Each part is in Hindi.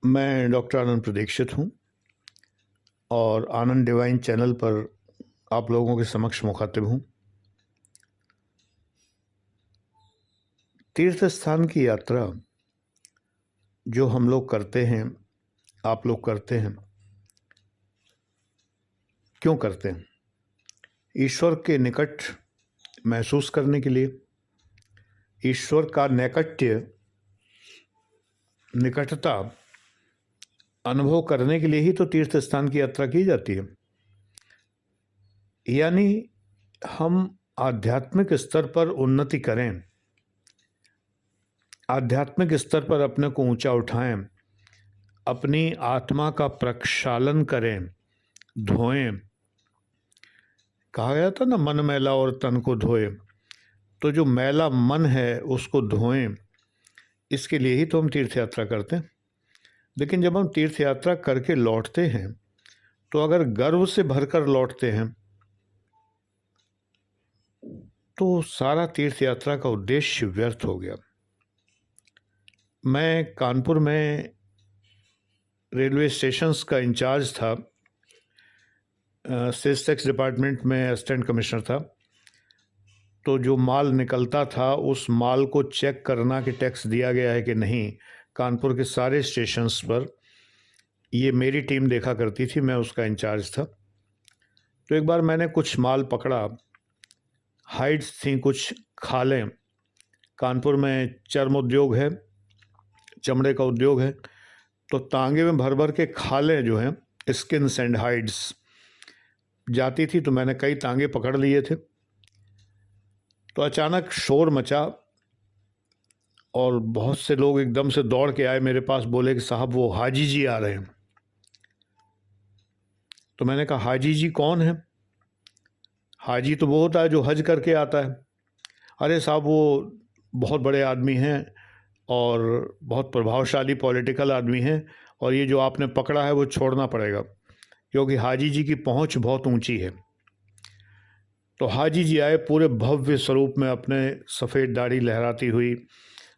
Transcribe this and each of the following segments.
मैं डॉक्टर आनंद प्रदीक्षित हूँ और आनंद डिवाइन चैनल पर आप लोगों के समक्ष मुखातिब हूँ। तीर्थ स्थान की यात्रा जो हम लोग करते हैं, आप लोग करते हैं, क्यों करते हैं? ईश्वर के निकट महसूस करने के लिए, ईश्वर का नैकट्य, निकटता अनुभव करने के लिए ही तो तीर्थ स्थान की यात्रा की जाती है। यानी हम आध्यात्मिक स्तर पर उन्नति करें, आध्यात्मिक स्तर पर अपने को ऊंचा उठाएं, अपनी आत्मा का प्रक्षालन करें, धोएं। कहा गया था ना, मन मैला और तन को धोए। तो जो मैला मन है उसको धोएं, इसके लिए ही तो हम तीर्थ यात्रा करते हैं। लेकिन जब हम तीर्थ यात्रा करके लौटते हैं तो अगर गर्व से भरकर लौटते हैं तो सारा तीर्थ यात्रा का उद्देश्य व्यर्थ हो गया। मैं कानपुर में रेलवे स्टेशंस का इंचार्ज था, सेल्स टैक्स डिपार्टमेंट में असिस्टेंट कमिश्नर था। तो जो माल निकलता था उस माल को चेक करना कि टैक्स दिया गया है कि नहीं, कानपुर के सारे स्टेशंस पर ये मेरी टीम देखा करती थी, मैं उसका इंचार्ज था। तो एक बार मैंने कुछ माल पकड़ा, हाइड्स थी, कुछ खालें। कानपुर में चर्म उद्योग है, चमड़े का उद्योग है, तो तांगे में भर भर के खालें जो हैं, स्किन्स एंड हाइड्स जाती थी। तो मैंने कई तांगे पकड़ लिए थे। तो अचानक शोर मचा और बहुत से लोग एकदम से दौड़ के आए मेरे पास, बोले कि साहब वो हाजी जी आ रहे हैं। तो मैंने कहा हाजी जी कौन है? हाजी तो वो होता है जो हज करके आता है। अरे साहब वो बहुत बड़े आदमी हैं और बहुत प्रभावशाली पॉलिटिकल आदमी हैं, और ये जो आपने पकड़ा है वो छोड़ना पड़ेगा क्योंकि हाजी जी की पहुंच बहुत ऊंची है। तो हाजी जी आए पूरे भव्य स्वरूप में, अपने सफ़ेद दाढ़ी लहराती हुई,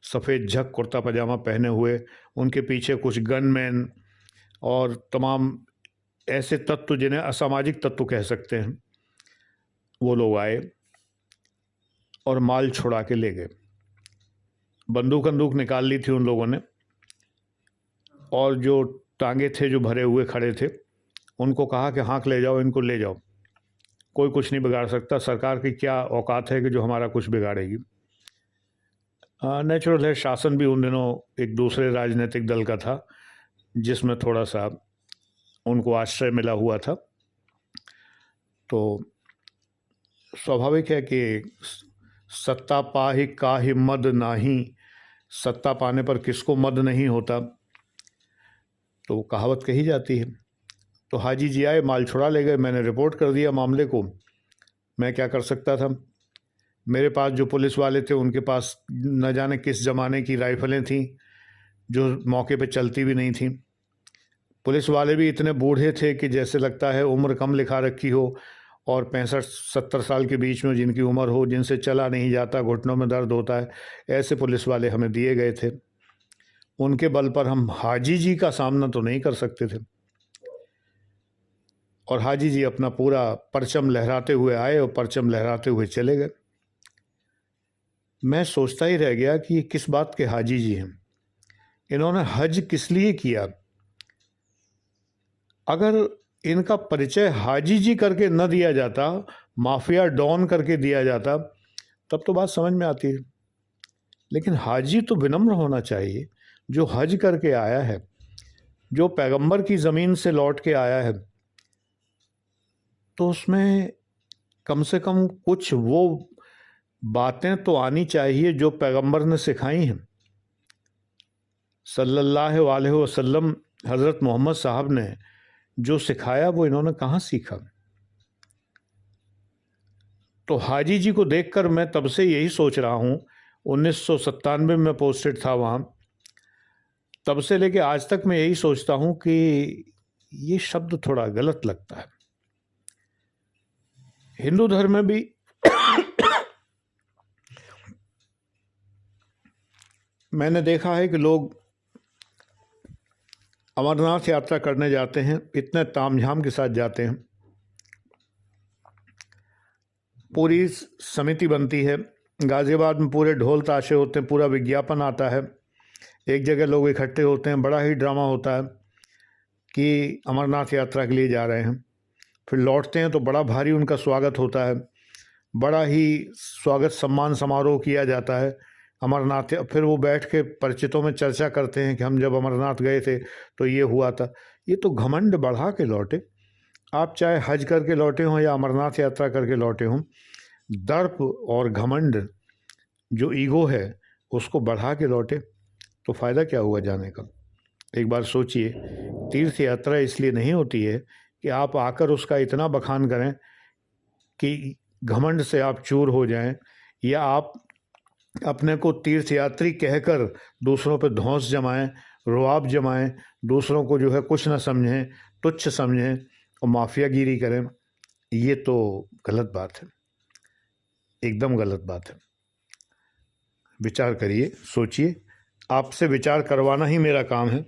सफ़ेद झक कुर्ता पजामा पहने हुए, उनके पीछे कुछ गनमैन और तमाम ऐसे तत्व जिन्हें असामाजिक तत्व कह सकते हैं, वो लोग आए और माल छुड़ा के ले गए। बंदूक निकाल ली थी उन लोगों ने, और जो टांगे थे जो भरे हुए खड़े थे उनको कहा कि हाँक ले जाओ, इनको ले जाओ, कोई कुछ नहीं बिगाड़ सकता, सरकार की क्या औकात है कि जो हमारा कुछ बिगाड़ेगी। नेचुरल है, शासन भी उन दिनों एक दूसरे राजनीतिक दल का था जिसमें थोड़ा सा उनको आश्रय मिला हुआ था। तो स्वाभाविक है कि सत्ता पाहि काहि मद नाही, सत्ता पाने पर किसको मद नहीं होता, तो कहावत कही जाती है। तो हाजी जी आए, माल छुड़ा ले गए। मैंने रिपोर्ट कर दिया मामले को। मैं क्या कर सकता था? मेरे पास जो पुलिस वाले थे उनके पास न जाने किस ज़माने की राइफ़लें थीं जो मौके पे चलती भी नहीं थीं। पुलिस वाले भी इतने बूढ़े थे कि जैसे लगता है उम्र कम लिखा रखी हो, और 65-70 साल के बीच में जिनकी उम्र हो, जिनसे चला नहीं जाता, घुटनों में दर्द होता है, ऐसे पुलिस वाले हमें दिए गए थे। उनके बल पर हम हाजी जी का सामना तो नहीं कर सकते थे। और हाजी जी अपना पूरा परचम लहराते हुए आए और परचम लहराते हुए चले गए। मैं सोचता ही रह गया कि ये किस बात के हाजी जी हैं, इन्होंने हज किस लिए किया? अगर इनका परिचय हाजी जी करके न दिया जाता, माफिया डॉन करके दिया जाता, तब तो बात समझ में आती है। लेकिन हाजी तो विनम्र होना चाहिए, जो हज करके आया है, जो पैगंबर की ज़मीन से लौट के आया है, तो उसमें कम से कम कुछ वो बातें तो आनी चाहिए जो पैगंबर ने सिखाई हैं। सल्लल्लाहु अलैहि वसल्लम, हज़रत मोहम्मद साहब ने जो सिखाया वो इन्होंने कहाँ सीखा? तो हाजी जी को देखकर मैं तब से यही सोच रहा हूँ, 1997 में पोस्टेड था वहाँ, तब से लेके आज तक मैं यही सोचता हूँ कि ये शब्द थोड़ा गलत लगता है। हिंदू धर्म में भी मैंने देखा है कि लोग अमरनाथ यात्रा करने जाते हैं, इतने तामझाम के साथ जाते हैं, पूरी समिति बनती है, गाज़ियाबाद में पूरे ढोल ताशे होते हैं, पूरा विज्ञापन आता है, एक जगह लोग इकट्ठे होते हैं, बड़ा ही ड्रामा होता है कि अमरनाथ यात्रा के लिए जा रहे हैं। फिर लौटते हैं तो बड़ा भारी उनका स्वागत होता है, बड़ा ही स्वागत सम्मान समारोह किया जाता है अमरनाथ। फिर वो बैठ के परिचितों में चर्चा करते हैं कि हम जब अमरनाथ गए थे तो ये हुआ था। ये तो घमंड बढ़ा के लौटे। आप चाहे हज करके लौटे हों या अमरनाथ यात्रा करके लौटे हों, दर्प और घमंड जो ईगो है उसको बढ़ा के लौटे तो फ़ायदा क्या हुआ जाने का। एक बार सोचिए, तीर्थ यात्रा इसलिए नहीं होती है कि आप आकर उसका इतना बखान करें कि घमंड से आप चूर हो जाएं, या आप अपने को तीर्थयात्री कहकर दूसरों पर धौंस जमाएं, रुआब जमाएं, दूसरों को जो है कुछ ना समझें, तुच्छ समझें और माफियागिरी करें। ये तो गलत बात है, एकदम गलत बात है। विचार करिए, सोचिए। आपसे विचार करवाना ही मेरा काम है।